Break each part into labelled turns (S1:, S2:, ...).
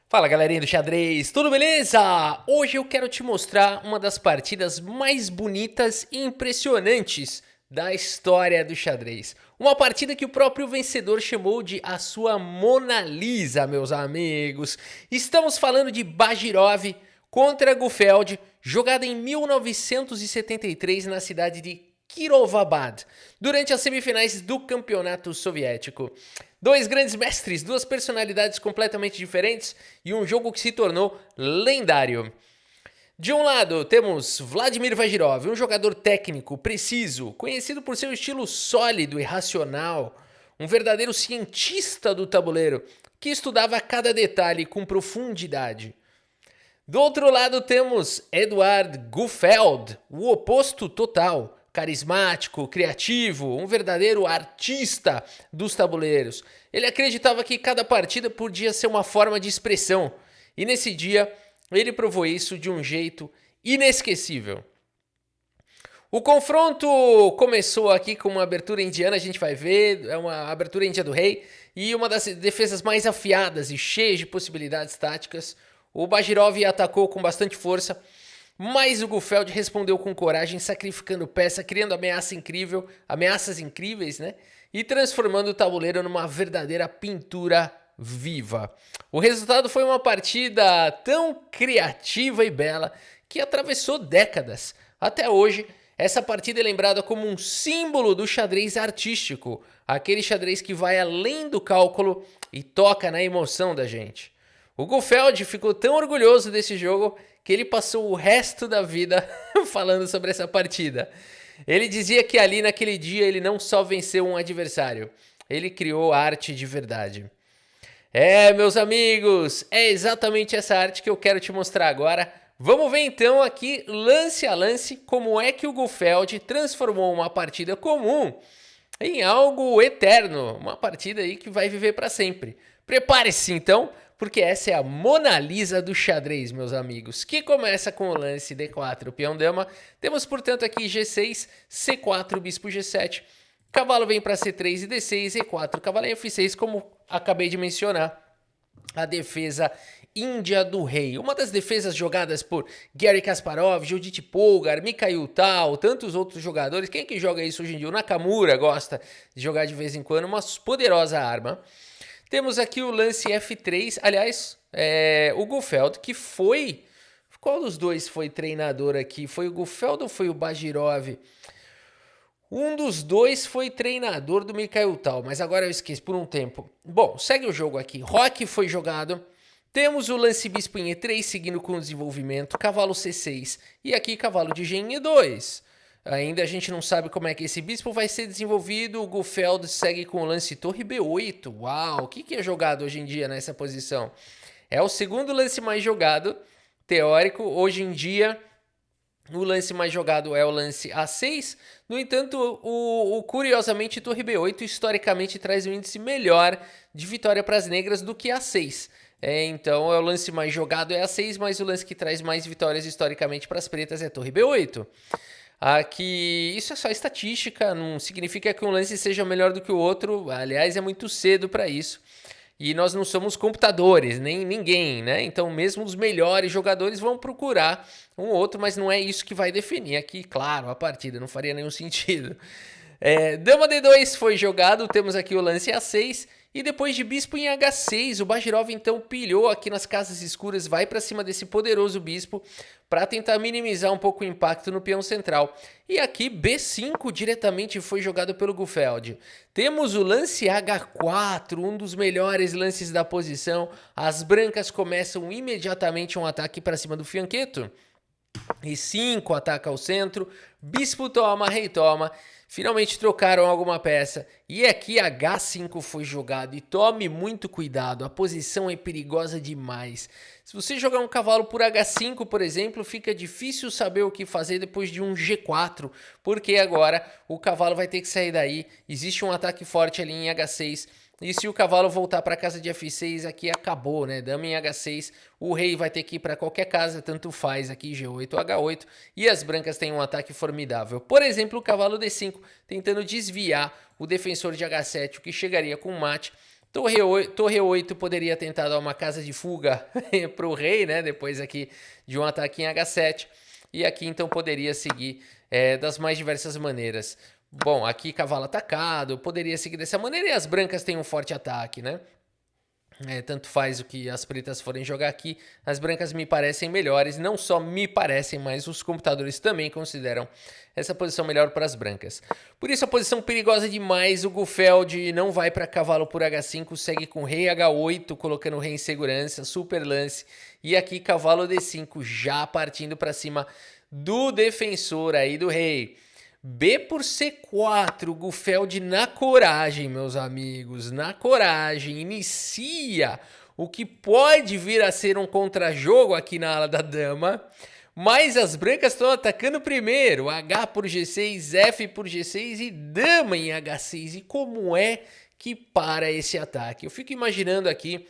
S1: Fala galerinha do xadrez, tudo beleza? Hoje eu quero te mostrar uma das partidas mais bonitas e impressionantes da história do xadrez. Uma partida que o próprio vencedor chamou de a sua Mona Lisa, meus amigos. Estamos falando de Bajirov contra Gufeld, jogada em 1973 na cidade de Kirovabad, durante as semifinais do Campeonato Soviético. Dois grandes mestres, duas personalidades completamente diferentes e um jogo que se tornou lendário. De um lado, temos Vladimir Vajirov, um jogador técnico, preciso, conhecido por seu estilo sólido e racional, um verdadeiro cientista do tabuleiro, que estudava cada detalhe com profundidade. Do outro lado temos Eduard Gufeld, o oposto total, carismático, criativo, um verdadeiro artista dos tabuleiros. Ele acreditava que cada partida podia ser uma forma de expressão, e nesse dia ele provou isso de um jeito inesquecível. O confronto começou aqui com uma abertura indiana, a gente vai ver, é uma abertura índia do rei, e uma das defesas mais afiadas e cheias de possibilidades táticas. O Bajirov atacou com bastante força, mas o Gufeld respondeu com coragem, sacrificando peça, criando ameaças incríveis, né? E transformando o tabuleiro numa verdadeira pintura viva. O resultado foi uma partida tão criativa e bela que atravessou décadas. Até hoje, essa partida é lembrada como um símbolo do xadrez artístico, aquele xadrez que vai além do cálculo e toca na emoção da gente. O Gufeld ficou tão orgulhoso desse jogo que ele passou o resto da vida falando sobre essa partida. Ele dizia que ali naquele dia ele não só venceu um adversário, ele criou arte de verdade. Meus amigos, é exatamente essa arte que eu quero te mostrar agora. Vamos ver então aqui, lance a lance, como é que o Gufeld transformou uma partida comum em algo eterno, uma partida aí que vai viver para sempre. Prepare-se então, porque essa é a Mona Lisa do xadrez, meus amigos, que começa com o lance D4, peão-dama. Temos, portanto, aqui G6, C4, bispo G7, cavalo vem para C3 e D6, E4, cavalo em F6, como acabei de mencionar, a defesa índia do rei. Uma das defesas jogadas por Garry Kasparov, Judith Polgar, Mikhail Tal, tantos outros jogadores. Quem é que joga isso hoje em dia? O Nakamura gosta de jogar de vez em quando, uma poderosa arma. Temos aqui o lance F3, aliás, o Gufeld, que foi... Qual dos dois foi treinador aqui? Foi o Gufeld ou foi o Bajirov? Um dos dois foi treinador do Mikhail Tal, mas agora eu esqueci por um tempo. Bom, segue o jogo aqui. Roque foi jogado. Temos o lance bispo em E3, seguindo com o desenvolvimento. Cavalo C6 e aqui cavalo de G em E2. Ainda a gente não sabe como é que esse bispo vai ser desenvolvido. O Gufeld segue com o lance torre B8. Uau, o que é jogado hoje em dia nessa posição? É o segundo lance mais jogado, teórico. Hoje em dia, o lance mais jogado é o lance A6. No entanto, curiosamente, torre B8 historicamente traz um índice melhor de vitória para as negras do que A6. Então, o lance mais jogado é A6, mas o lance que traz mais vitórias historicamente para as pretas é torre B8. Aqui, isso é só estatística, não significa que um lance seja melhor do que o outro. Aliás, é muito cedo para isso. E nós não somos computadores, nem ninguém, né? Então, mesmo os melhores jogadores vão procurar um outro, mas não é isso que vai definir aqui, claro, a partida. Não faria nenhum sentido. Dama D2 foi jogado, temos aqui o lance A6. E depois de bispo em H6, o Bajirov então pilhou aqui nas casas escuras, vai para cima desse poderoso bispo para tentar minimizar um pouco o impacto no peão central. E aqui B5 diretamente foi jogado pelo Gufeld. Temos o lance H4, um dos melhores lances da posição. As brancas começam imediatamente um ataque para cima do fianqueto. E5 ataca ao centro, bispo toma, rei toma. Finalmente trocaram alguma peça e aqui H5 foi jogado e tome muito cuidado, a posição é perigosa demais. Se você jogar um cavalo por H5, por exemplo, fica difícil saber o que fazer depois de um G4, porque agora o cavalo vai ter que sair daí, existe um ataque forte ali em H6. E se o cavalo voltar para a casa de F6, aqui acabou, né? Dama em H6, o rei vai ter que ir para qualquer casa, tanto faz aqui G8 ou H8. E as brancas têm um ataque formidável. Por exemplo, o cavalo D5, tentando desviar o defensor de H7, o que chegaria com mate. Torre 8 poderia tentar dar uma casa de fuga para o rei, né? Depois aqui de um ataque em H7. E aqui então poderia seguir das mais diversas maneiras. Bom, aqui cavalo atacado, poderia seguir dessa maneira e as brancas têm um forte ataque, né? Tanto faz o que as pretas forem jogar aqui, as brancas me parecem melhores, não só me parecem, mas os computadores também consideram essa posição melhor para as brancas. Por isso a posição perigosa demais, o Gufeld não vai para cavalo por H5, segue com rei H8, colocando o rei em segurança, super lance, e aqui cavalo D5 já partindo para cima do defensor aí do rei. B por C4, Gufeld na coragem, meus amigos, na coragem, inicia o que pode vir a ser um contra-jogo aqui na ala da dama, mas as brancas estão atacando primeiro, H por G6, F por G6 e dama em H6, e como é que para esse ataque? Eu fico imaginando aqui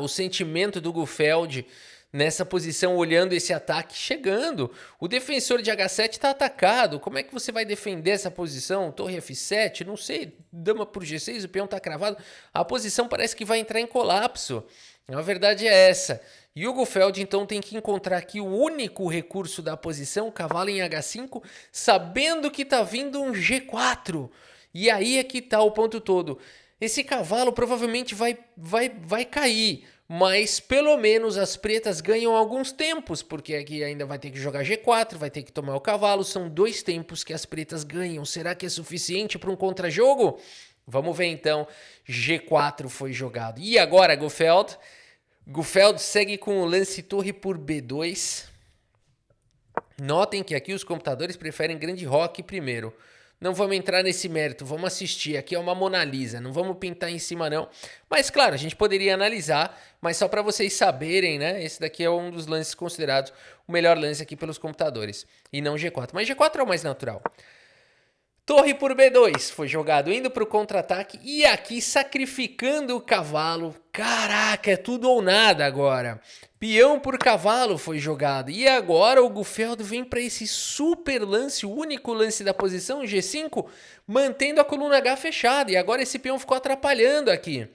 S1: o sentimento do Gufeld nessa posição, olhando esse ataque chegando. O defensor de H7 está atacado. Como é que você vai defender essa posição? Torre F7? Não sei. Dama por G6, o peão está cravado. A posição parece que vai entrar em colapso. A verdade é essa. E o Gufeld então tem que encontrar aqui o único recurso da posição, cavalo em H5, sabendo que está vindo um G4. E aí é que está o ponto todo. Esse cavalo provavelmente vai cair. Mas pelo menos as pretas ganham alguns tempos, porque aqui ainda vai ter que jogar G4, vai ter que tomar o cavalo, são 2 tempos que as pretas ganham. Será que é suficiente para um contra-jogo? Vamos ver então, G4 foi jogado. E agora Gufeld? Gufeld segue com o lance torre por B2. Notem que aqui os computadores preferem grande roque primeiro. Não vamos entrar nesse mérito, vamos assistir. Aqui é uma Mona Lisa, não vamos pintar em cima não. Mas claro, a gente poderia analisar, mas só para vocês saberem, né? Esse daqui é um dos lances considerados o melhor lance aqui pelos computadores. E não G4, mas G4 é o mais natural. Torre por B2 foi jogado indo para o contra-ataque e aqui sacrificando o cavalo. Caraca, é tudo ou nada agora. Peão por cavalo foi jogado e agora o Gufeld vem para esse super lance, o único lance da posição G5, mantendo a coluna H fechada. E agora esse peão ficou atrapalhando aqui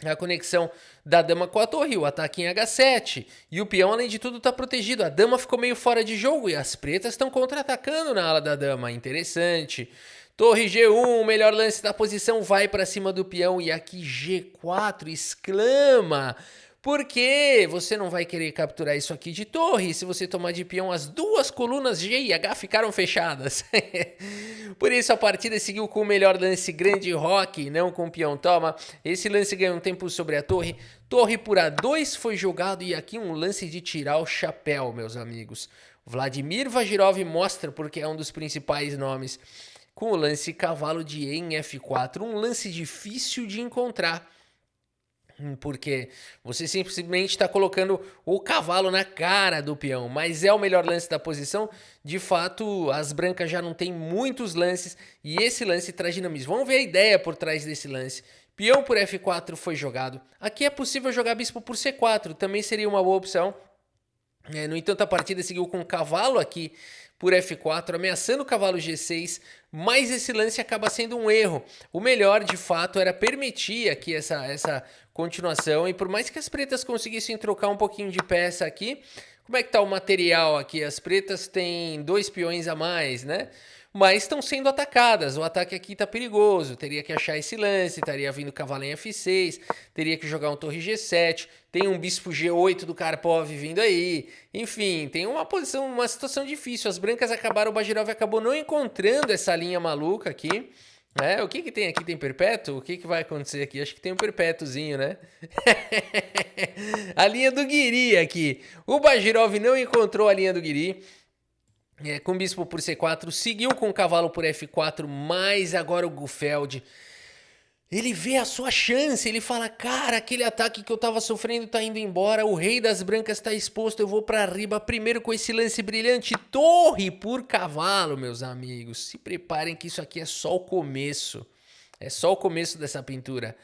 S1: a conexão da dama com a torre, o ataque em H7. E o peão, além de tudo, está protegido. A dama ficou meio fora de jogo e as pretas estão contra-atacando na ala da dama. Interessante. Torre G1, o melhor lance da posição, vai para cima do peão. E aqui G4, exclama. Por que você não vai querer capturar isso aqui de torre? Se você tomar de peão, as duas colunas G e H ficaram fechadas. Por isso a partida seguiu com o melhor lance grande roque, não com o peão toma. Esse lance ganhou um tempo sobre a torre. Torre por A2 foi jogado e aqui um lance de tirar o chapéu, meus amigos. Vladimir Vajirov mostra porque é um dos principais nomes. Com o lance cavalo de E em F4, um lance difícil de encontrar. Porque você simplesmente está colocando o cavalo na cara do peão, mas é o melhor lance da posição. De fato, as brancas já não têm muitos lances e esse lance traz dinamismo. Vamos ver a ideia por trás desse lance. Peão por F4 foi jogado. Aqui é possível jogar bispo por C4, também seria uma boa opção. No entanto, a partida seguiu com o cavalo aqui por F4, ameaçando o cavalo G6, mas esse lance acaba sendo um erro. O melhor, de fato, era permitir aqui essa continuação, e por mais que as pretas conseguissem trocar um pouquinho de peça aqui, como é que tá o material aqui? As pretas têm 2 peões a mais, né? Mas estão sendo atacadas, o ataque aqui tá perigoso, teria que achar esse lance, estaria vindo cavalo em F6, teria que jogar um torre G7, tem um bispo G8 do Karpov vindo aí, enfim, tem uma situação difícil. As brancas acabaram, o Bajirov acabou não encontrando essa linha maluca aqui, né? O que que tem aqui? Tem perpétuo? O que que vai acontecer aqui? Acho que tem um perpétuozinho, né? A linha do Guiri aqui, o Bajirov não encontrou a linha do Guiri. Com bispo por C4, seguiu com cavalo por F4, mas agora o Gufeld, ele vê a sua chance, ele fala, cara, aquele ataque que eu tava sofrendo tá indo embora, o rei das brancas tá exposto, eu vou pra riba primeiro com esse lance brilhante, torre por cavalo, meus amigos. Se preparem que isso aqui é só o começo, é só o começo dessa pintura.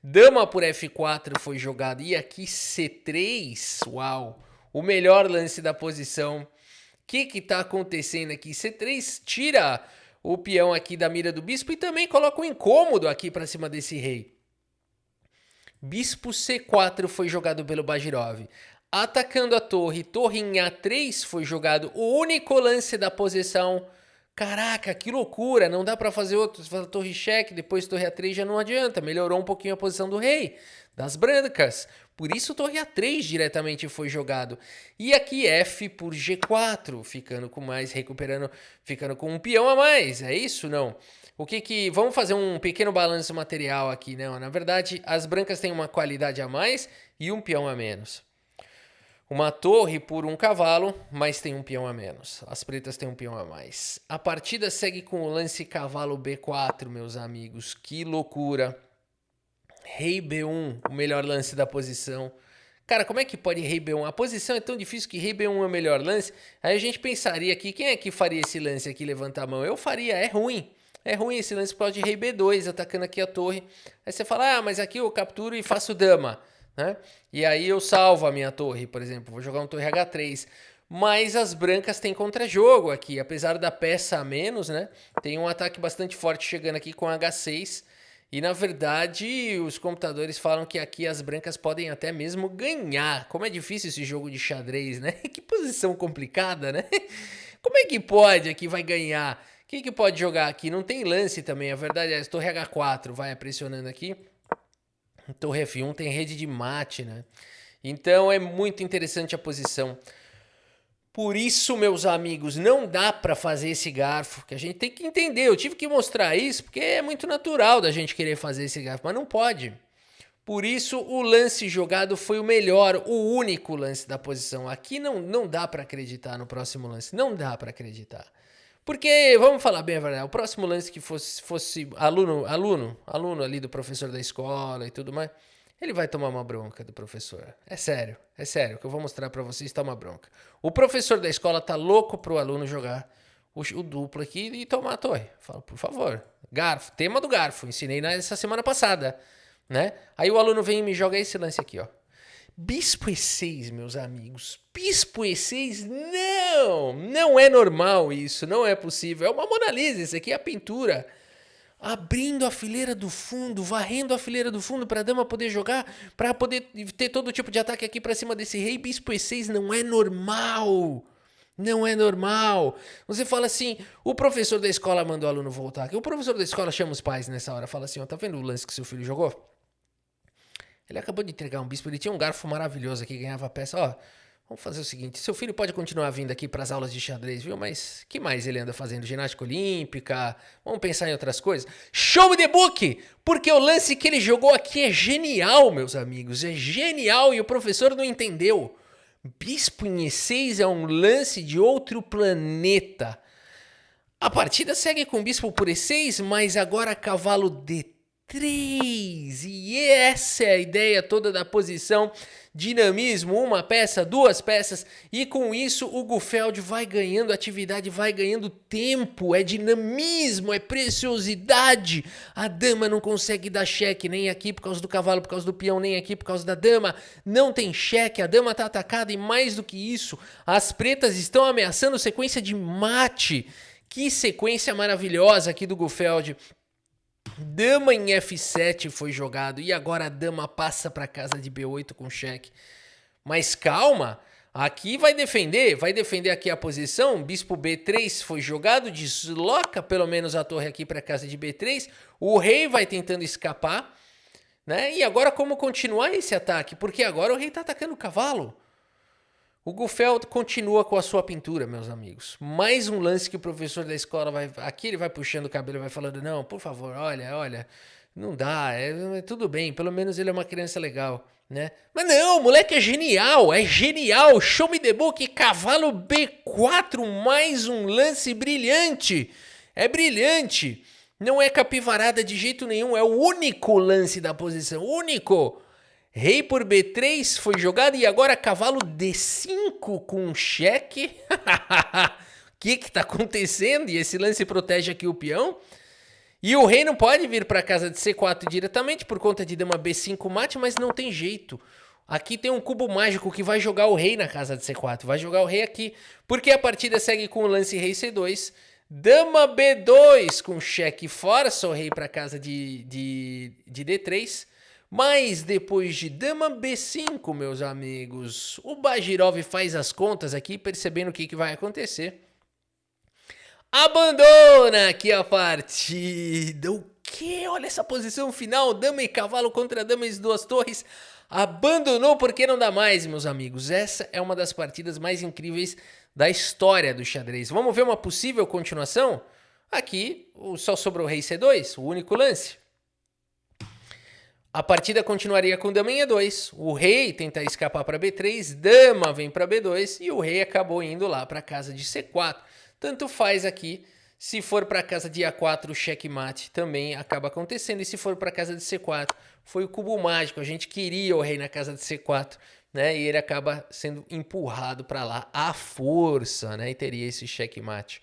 S1: Dama por F4 foi jogado, e aqui C3, uau, o melhor lance da posição. O que tá acontecendo aqui? C3 tira o peão aqui da mira do bispo e também coloca um incômodo aqui para cima desse rei. Bispo C4 foi jogado pelo Bajirov. Atacando a torre, torre em A3 foi jogado o único lance da posição. Caraca, que loucura, não dá pra fazer outro. Você fala torre cheque, depois torre A3 já não adianta. Melhorou um pouquinho a posição do rei, das brancas. Por isso torre A3 diretamente foi jogado. E aqui F por G4, ficando com mais, recuperando, ficando com um peão a mais. É isso? Não. Vamos fazer um pequeno balanço material aqui, né? Na verdade, as brancas têm uma qualidade a mais e um peão a menos. Uma torre por um cavalo, mas tem um peão a menos. As pretas têm um peão a mais. A partida segue com o lance cavalo B4, meus amigos. Que loucura. Rei B1, o melhor lance da posição. Cara, como é que pode rei B1? A posição é tão difícil que rei B1 é o melhor lance. Aí a gente pensaria aqui, quem é que faria esse lance aqui? Levanta a mão. Eu faria, é ruim. É ruim esse lance por causa de rei B2, atacando aqui a torre. Aí você fala, ah, mas aqui eu capturo e faço dama. Né? E aí eu salvo a minha torre, por exemplo, vou jogar uma torre H3. Mas as brancas têm contra-jogo aqui, apesar da peça a menos, né? Tem um ataque bastante forte chegando aqui com H6. E na verdade, os computadores falam que aqui as brancas podem até mesmo ganhar. Como é difícil esse jogo de xadrez, né? Que posição complicada, né? Como é que pode aqui vai ganhar? Quem que pode jogar aqui? Não tem lance também, a verdade é, torre H4 vai pressionando aqui. Torre F1 tem rede de mate, né? Então é muito interessante a posição. Por isso, meus amigos, não dá para fazer esse garfo, que a gente tem que entender. Eu tive que mostrar isso porque é muito natural da gente querer fazer esse garfo, mas não pode. Por isso, o lance jogado foi o melhor, o único lance da posição. Aqui não dá para acreditar no próximo lance, não dá para acreditar. Porque, vamos falar bem a verdade, o próximo lance que fosse aluno ali do professor da escola e tudo mais, ele vai tomar uma bronca do professor. É sério, o que eu vou mostrar pra vocês tá uma bronca. O professor da escola tá louco pro aluno jogar o duplo aqui e tomar a torre. Fala, por favor, garfo, tema do garfo, ensinei nessa semana passada, né? Aí o aluno vem e me joga esse lance aqui, ó. Bispo E6, meus amigos. Bispo E6, não é normal isso, não é possível. É uma Mona Lisa, isso aqui é a pintura. Abrindo a fileira do fundo, varrendo a fileira do fundo para a dama poder jogar, para poder ter todo tipo de ataque aqui para cima desse rei. Bispo E6 não é normal. Não é normal. Você fala assim, o professor da escola mandou o aluno voltar aqui. O professor da escola chama os pais nessa hora, fala assim, ó, tá vendo o lance que seu filho jogou? Ele acabou de entregar um bispo, ele tinha um garfo maravilhoso aqui, ganhava a peça. Ó, vamos fazer o seguinte, seu filho pode continuar vindo aqui para as aulas de xadrez, viu? Mas que mais ele anda fazendo? Ginástica olímpica? Vamos pensar em outras coisas? Show me the book! Porque o lance que ele jogou aqui é genial, meus amigos. É genial e o professor não entendeu. Bispo em E6 é um lance de outro planeta. A partida segue com bispo por E6, mas agora cavalo D3. E essa é a ideia toda da posição. Dinamismo, uma peça, duas peças. E com isso o Gufeld vai ganhando atividade, vai ganhando tempo. É dinamismo, é preciosidade. A dama não consegue dar cheque, nem aqui por causa do cavalo, por causa do peão, nem aqui por causa da dama. Não tem cheque, a dama tá atacada e mais do que isso, as pretas estão ameaçando sequência de mate. Que sequência maravilhosa aqui do Gufeld. Dama em F7 foi jogado e agora a dama passa para casa de B8 com cheque. Mas calma, aqui vai defender aqui a posição. Bispo B3 foi jogado, desloca pelo menos a torre aqui para casa de B3. O rei vai tentando escapar, né? E agora como continuar esse ataque? Porque agora o rei tá atacando o cavalo. O Gufeld continua com a sua pintura, meus amigos. Mais um lance que o professor da escola vai... Aqui ele vai puxando o cabelo e vai falando, não, por favor, olha, não dá, tudo bem, pelo menos ele é uma criança legal, né? Mas não, o moleque é genial, show me the book, cavalo B4, mais um lance brilhante, é brilhante, não é capivarada de jeito nenhum, é o único lance da posição, único. Rei por B3 foi jogado e agora cavalo D5 com cheque. O que tá acontecendo? E esse lance protege aqui o peão. E o rei não pode vir para casa de C4 diretamente por conta de dama B5 mate, mas não tem jeito. Aqui tem um cubo mágico que vai jogar o rei na casa de C4. Vai jogar o rei aqui, porque a partida segue com o lance rei C2. Dama B2 com cheque força o rei para casa de D3. Mas depois de dama B5, meus amigos, o Bajirov faz as contas aqui, percebendo o que vai acontecer. Abandona aqui a partida. O quê? Olha essa posição final. Dama e cavalo contra dama e duas torres. Abandonou porque não dá mais, meus amigos. Essa é uma das partidas mais incríveis da história do xadrez. Vamos ver uma possível continuação? Aqui só sobrou o rei C2, o único lance. A partida continuaria com dama em E2, o rei tenta escapar para B3, dama vem para B2 e o rei acabou indo lá para a casa de C4. Tanto faz aqui, se for para a casa de A4, o checkmate também acaba acontecendo, e se for para a casa de C4, foi o cubo mágico, a gente queria o rei na casa de C4, né? E ele acaba sendo empurrado para lá à força, né? E teria esse checkmate.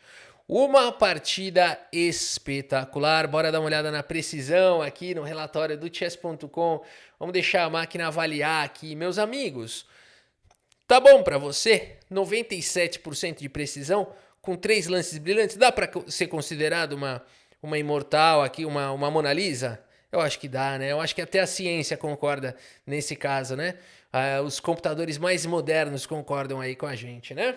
S1: Uma partida espetacular, bora dar uma olhada na precisão aqui no relatório do chess.com, vamos deixar a máquina avaliar aqui, meus amigos. Tá bom para você? 97% de precisão, com 3 lances brilhantes, dá para ser considerado uma imortal aqui, uma Mona Lisa? Eu acho que dá, né? Eu acho que até a ciência concorda nesse caso, né? Os computadores mais modernos concordam aí com a gente, né?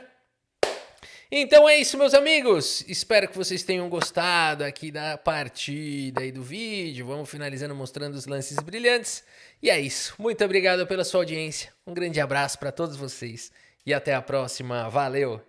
S1: Então é isso, meus amigos. Espero que vocês tenham gostado aqui da partida e do vídeo. Vamos finalizando mostrando os lances brilhantes. E é isso. Muito obrigado pela sua audiência. Um grande abraço para todos vocês. E até a próxima. Valeu!